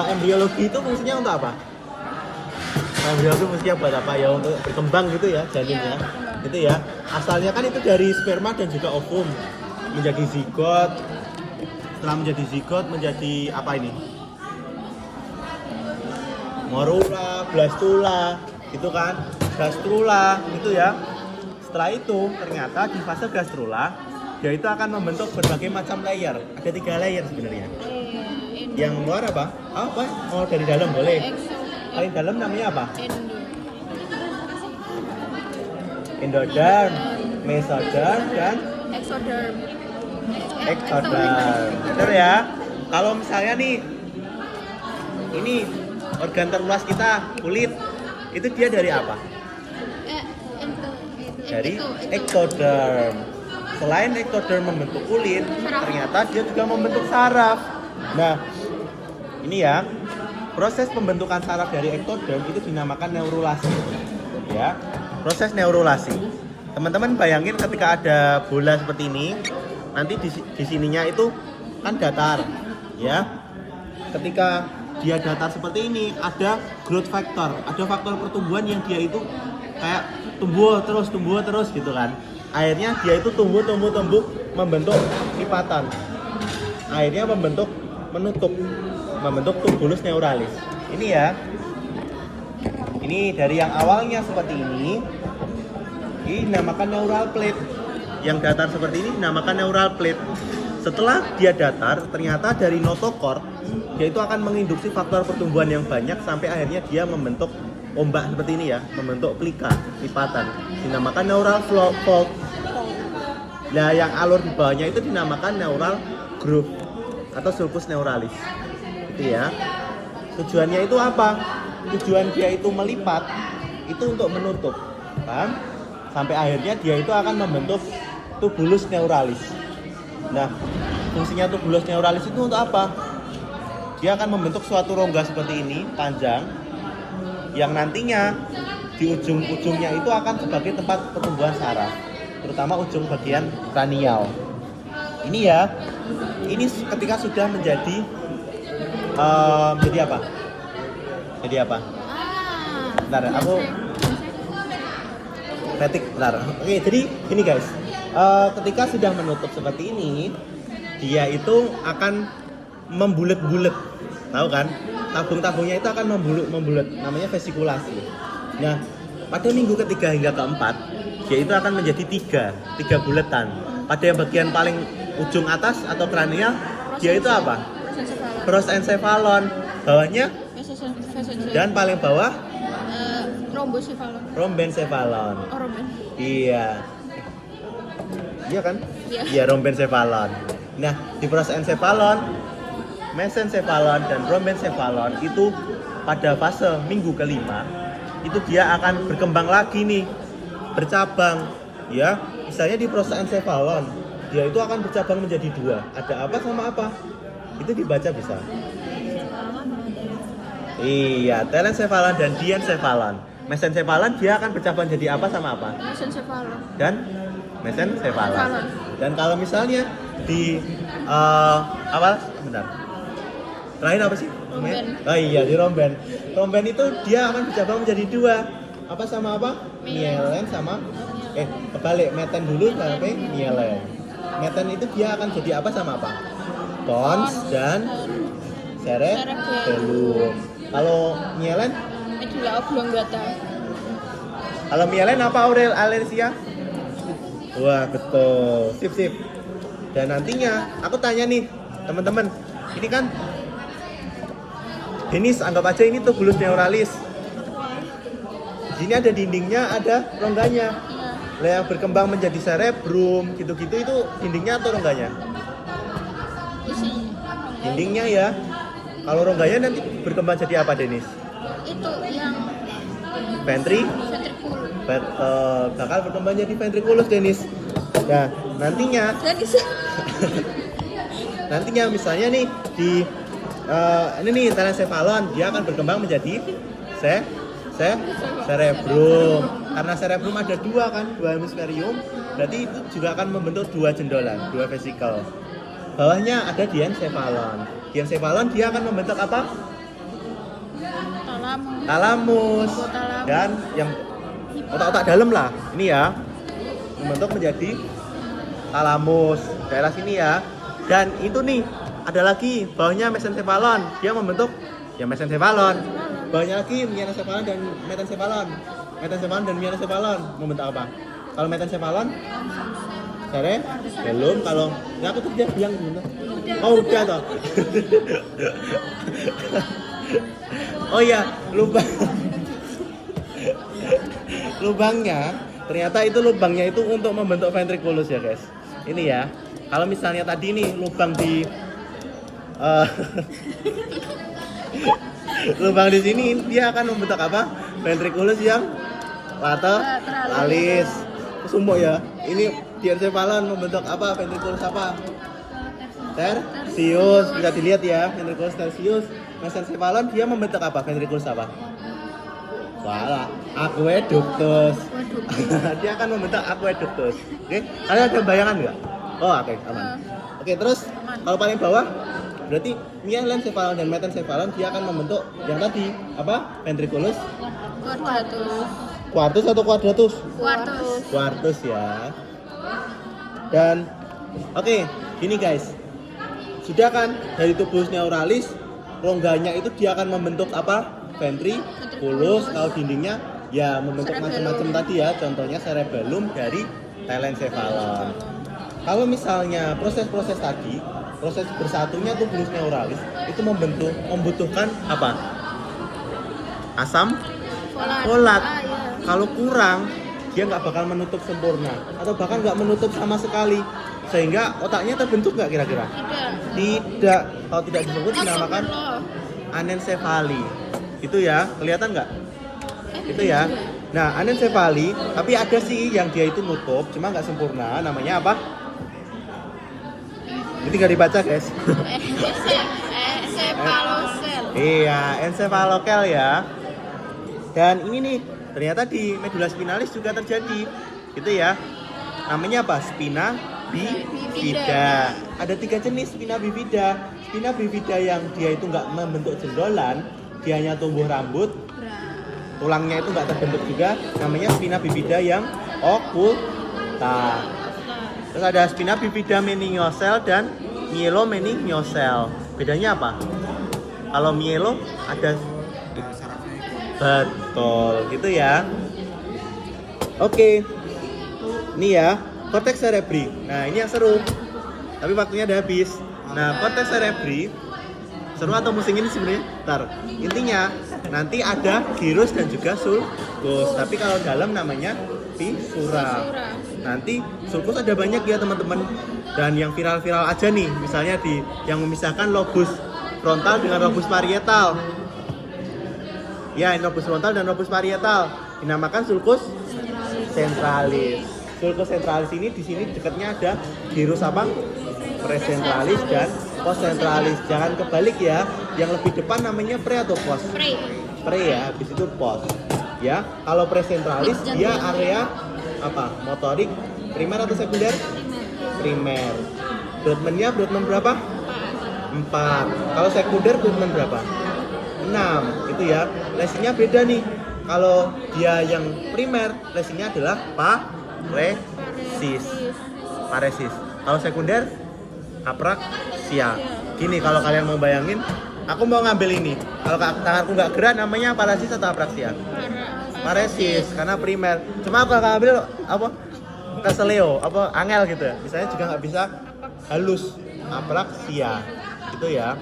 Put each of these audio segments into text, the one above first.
embriologi itu fungsinya untuk apa? Embriologi fungsinya buat apa ya? Untuk berkembang gitu ya janinnya. Gitu ya. Asalnya kan itu dari sperma dan juga ovum menjadi zigot. Setelah menjadi zigot menjadi apa ini? Morula, blastula, gitu kan? Gastrula, gitu ya. Setelah itu ternyata di fase gastrula dia itu akan membentuk berbagai macam layer. Ada 3 layer sebenarnya. Yang luar apa? Apa? Oh, dari dalam boleh. Paling dalam namanya apa? Endoderm, mesoderm, dan Exoderm. ectoderm. Betul ya? Kalau misalnya nih, ini organ terluas kita, kulit, itu dia dari apa? Dari ectoderm. Selain ectoderm membentuk kulit, ternyata dia juga membentuk saraf. Nah, ini ya, proses pembentukan saraf dari ectoderm itu dinamakan neurulasi. Ya, proses neurulasi. Teman-teman bayangin ketika ada bola seperti ini, nanti di sininya itu kan datar, ya. Ketika dia datar seperti ini, ada growth factor, ada faktor pertumbuhan yang dia itu kayak tumbuh terus gitu kan. Akhirnya dia itu tumbuh membentuk lipatan. Akhirnya membentuk tubulus neuralis. Ini ya. Ini dari yang awalnya seperti ini dinamakan neural plate. Yang datar seperti ini dinamakan neural plate. Setelah dia datar, ternyata dari notochord dia itu akan menginduksi faktor pertumbuhan yang banyak sampai akhirnya dia membentuk ombak seperti ini ya, membentuk plika, lipatan. Dinamakan neural fold. Nah, yang alur di bawahnya itu dinamakan neural groove atau sulcus neuralis. Itu ya. Tujuannya itu apa? Tujuan dia itu melipat itu untuk menutup, paham? Sampai akhirnya dia itu akan membentuk tubulus neuralis. Nah, fungsinya tubulus neuralis itu untuk apa? Dia akan membentuk suatu rongga seperti ini, panjang, yang nantinya di ujung-ujungnya itu akan sebagai tempat pertumbuhan saraf, terutama ujung bagian kranial. Ini ya, ini ketika sudah menjadi apa? Jadi apa? Bentar, aku petik, bentar. Oke, jadi gini guys, ketika sudah menutup seperti ini, dia itu akan membulet-bulet, tahu kan? Tabung-tabungnya itu akan membulet, namanya vesikulasi. Nah, pada minggu ketiga hingga keempat, dia itu akan menjadi tiga buletan. Pada yang bagian paling ujung atas atau kranial, dia itu apa? Prosencephalon. Bawahnya? Dan paling bawah? Rhombencephalon. Oh, romben. Iya. Iya kan? Iya. Iya, rhombencephalon. Nah, di prosencephalon, mesencephalon dan rhombencephalon itu pada fase minggu kelima itu dia akan berkembang lagi nih, bercabang ya. Misalnya di prosencephalon dia itu akan bercabang menjadi 2. Ada apa sama apa? Itu dibaca bisa. Iya, telencephalon dan diencephalon. Mesencephalon dia akan bercabang jadi apa sama apa? Mesencephalon. Dan mesencephalon. Dan kalau misalnya di awal, bentar. Terakhir apa sih? Romben. Oh iya, di romben. Romben itu dia akan bercabang menjadi 2. Apa sama apa? Mielen sama kebalik, meten dulu sampai mielen. Meten itu dia akan jadi apa sama apa? Pons dan cerebellum. Kalau mielen? Medulla oblongata. Kalau mielen apa Aurel Alesia? Wah, betul. Sip. Dan nantinya aku tanya nih, teman-teman. Ini kan Denis, anggap aja ini tubulus neuralis. Di sini ada dindingnya, ada rongganya. Lah yang berkembang menjadi cerebrum, gitu-gitu itu dindingnya atau rongganya? Dindingnya ya. Kalau rongganya nanti berkembang jadi apa, Denis? Itu yang ventriculus. Bakal berkembang jadi ventriculus, Denis. Nah, nantinya nantinya misalnya nih di ini nih telencephalon, dia akan berkembang menjadi cerebrum. Karena cerebrum ada 2 kan, 2 hemisferium, berarti itu juga akan membentuk 2 jendolan, 2 vesikel. Bawahnya ada diencephalon. diencephalon dia akan membentuk apa? Talamus. Talamus. Hipotalamus. Dan yang otak-otak dalam lah, ini ya, membentuk menjadi talamus daerah sini ya. Dan itu nih ada lagi bawahnya mesencephalon, dia membentuk ya mesencephalon. Bawahnya lagi mianencephalon dan metencephalon. Metencephalon dan mianencephalon membentuk apa? Kalau metencephalon Sare? Belum. Kalau ya aku tuh dia bilang gimana? Oh udah toh. Oh iya, lubangnya ternyata itu lubangnya itu untuk membentuk ventriculus ya guys. Ini ya. Kalau misalnya tadi nih lubang di lubang di sini dia akan membentuk apa? Ventriculus yang lateralis. Sumbo ya. Ini diencephalon membentuk apa? Ventriculus apa? Tertius. Bisa dilihat ya, ventriculus tertius. Mesencephalon dia membentuk apa? Ventriculus apa? Salah, aqueductus. Dia akan membentuk aqueductus. Oke, kalian ada bayangan nggak? Oh, oke, aman. Oke, terus kalau paling bawah berarti mianencephalon dan metencephalon dia akan membentuk yang tadi apa? Ventriculus Quadratus. quartus atau quadratus? Quartus. Quartus ya. Dan oke, gini guys. Sudah kan dari tubus neuralis rongganya itu dia akan membentuk apa? Ventriculus. Kalau dindingnya ya membentuk macam-macam tadi ya. Contohnya cerebellum dari telencephalon. Kalau misalnya proses-proses tadi, proses bersatunya tubulus neuralis itu membutuhkan apa? Asam folat. Ah, iya. Kalau kurang dia nggak bakal menutup sempurna atau bahkan nggak menutup sama sekali, sehingga otaknya terbentuk nggak kira-kira? Tidak. Kalau tidak disebut dinamakan anencefali. Itu ya, kelihatan nggak? Itu ya. Nah, anencefali, tapi ada sih yang dia itu nutup, cuma nggak sempurna. Namanya apa? Ini tinggal dibaca guys. Cephalocele. Iya, encephalokel ya. Dan ini nih, ternyata di medula spinalis juga terjadi. Gitu ya. Namanya apa? Spina bifida. Ada 3 jenis spina bifida. Spina bifida yang dia itu nggak membentuk jendolan, dia hanya tumbuh rambut, tulangnya itu nggak terbentuk juga, namanya spina bifida yang okulta. Terus ada spina bifida meningocele dan myelomeningocele. Bedanya apa? Kalau myelo ada betul gitu ya. Oke. Ini ya, cortex cerebri. Nah, ini yang seru. Tapi waktunya udah habis. Nah, cortex cerebri seru atau musing ini sebenarnya? Ntar. Intinya nanti ada gyrus dan juga sulcus. Tapi kalau dalam namanya visura. Nanti sulcus ada banyak ya teman-teman. Dan yang viral-viral aja nih, misalnya di yang memisahkan lobus frontal dengan lobus parietal. Ya, ini lobus frontal dan lobus parietal dinamakan sulcus centralis. Sulcus centralis ini di sini dekatnya ada gyrus apa? Presentralis dan postcentralis. Jangan kebalik ya. Yang lebih depan namanya pre atau post? Pre ya, habis itu post. Ya, kalau presentralis dia area apa? Motorik primer atau sekunder? Primer. Broadman-nya Broadman berapa? 4. Kalau sekunder Broadman berapa? 6. Itu ya. Lesinya beda nih. Kalau dia yang primer, lesinya adalah paresis. Kalau sekunder apraksia. Gini kalau kalian mau bayangin, aku mau ngambil ini. Kalau tanganku nggak gerak namanya paresis atau apraksia? Paresis karena primer. Cuma aku ngambil apa? Keseleo, apa angel gitu ya. Misalnya juga nggak bisa halus, apraksia. Gitu ya.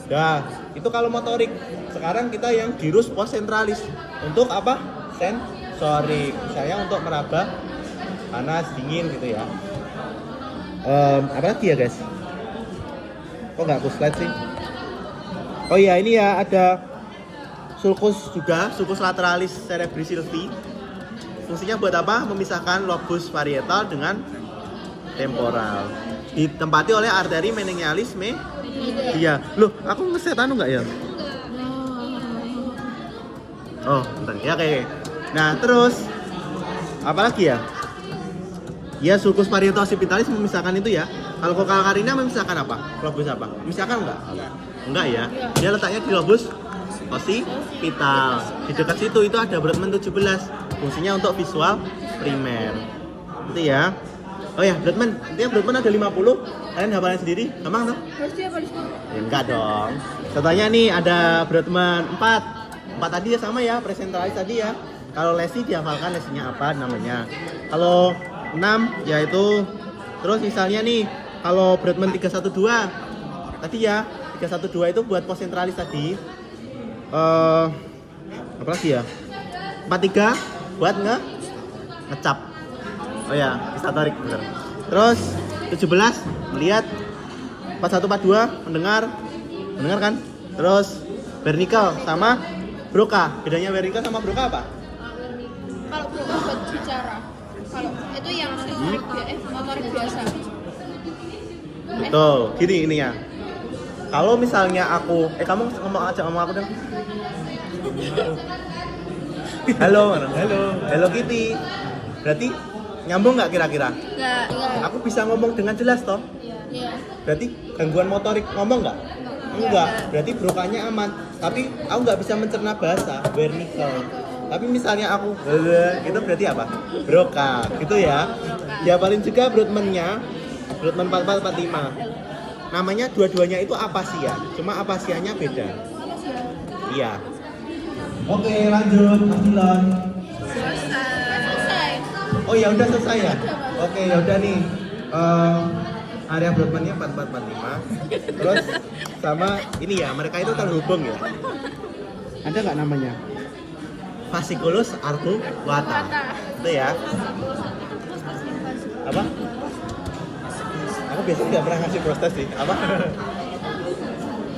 Nah, itu kalau motorik. Sekarang kita yang gyrus postcentralis. Untuk apa? Sensorik. Misalnya untuk meraba panas, dingin gitu ya. Apa lagi ya guys? Kok nggak aku slide sih? Oh iya, ini ya ada sulcus juga, sulcus lateralis cerebri sylvie. Fungsinya buat apa? Memisahkan lobus parietal dengan temporal. Ditempati oleh arteri meningialis Iya. Loh, aku ngeset anu nggak ya? Oh, bentar. Ya oke. Nah, terus apa lagi ya? Ya, sulcus parietal occipitalis memisahkan itu ya. Kalau kokalkarina memisahkan apa? Lobus apa? Memisahkan enggak? Enggak ya. Dia letaknya di lobus occipital. Di dekat situ itu ada Brodmann 17. Fungsinya untuk visual primer. Itu ya. Oh ya, Brodmann. Intinya Brodmann ada 50. Kalian hafalin sendiri? Gampang toh? Harus dia apa di sini? Ya, enggak dong. Contohnya nih ada Brodmann 4. 4 tadi ya sama ya, presentalis tadi ya. Kalau lesi dihafalkan lesinya apa namanya. Kalau 6 yaitu terus misalnya nih kalau Brodmann 312 tadi ya 312 itu buat konsentralis tadi. Apa lagi ya? 43 buat ngecap. Oh ya, bisa tarik bener. Terus 17 melihat 4142 mendengar kan? Terus vernikal sama broca. Bedanya vernikal sama broca apa? Kalau broca buat bicara. Kalau itu yang motorik biasa. Betul, gini ini ya. Kalau misalnya aku, kamu ngomong aku dong. Halo, Hello Kitty. Berarti nyambung nggak kira-kira? Enggak. Aku bisa ngomong dengan jelas toh? Iya. Berarti gangguan motorik ngomong nggak? Enggak. Berarti brokanya aman. Tapi aku nggak bisa mencerna bahasa, vernikal. Tapi misalnya aku gitu berarti apa? Broca, gitu ya. Ya paling juga Brodmann-nya, Brodmann 4445. Namanya dua-duanya itu apasia, cuma apasianya beda. Iya. Oke, lanjut Mas Dilan. Selesai. Oh ya udah selesai ya. Oke, ya udah nih. Area Brodmann-nya 4445. Terus sama ini ya, mereka itu terhubung ya. Ada nggak namanya? Fasciculus arcuata. Itu ya. Apa? Aku biasanya nggak pernah ngasih proses sih. Apa?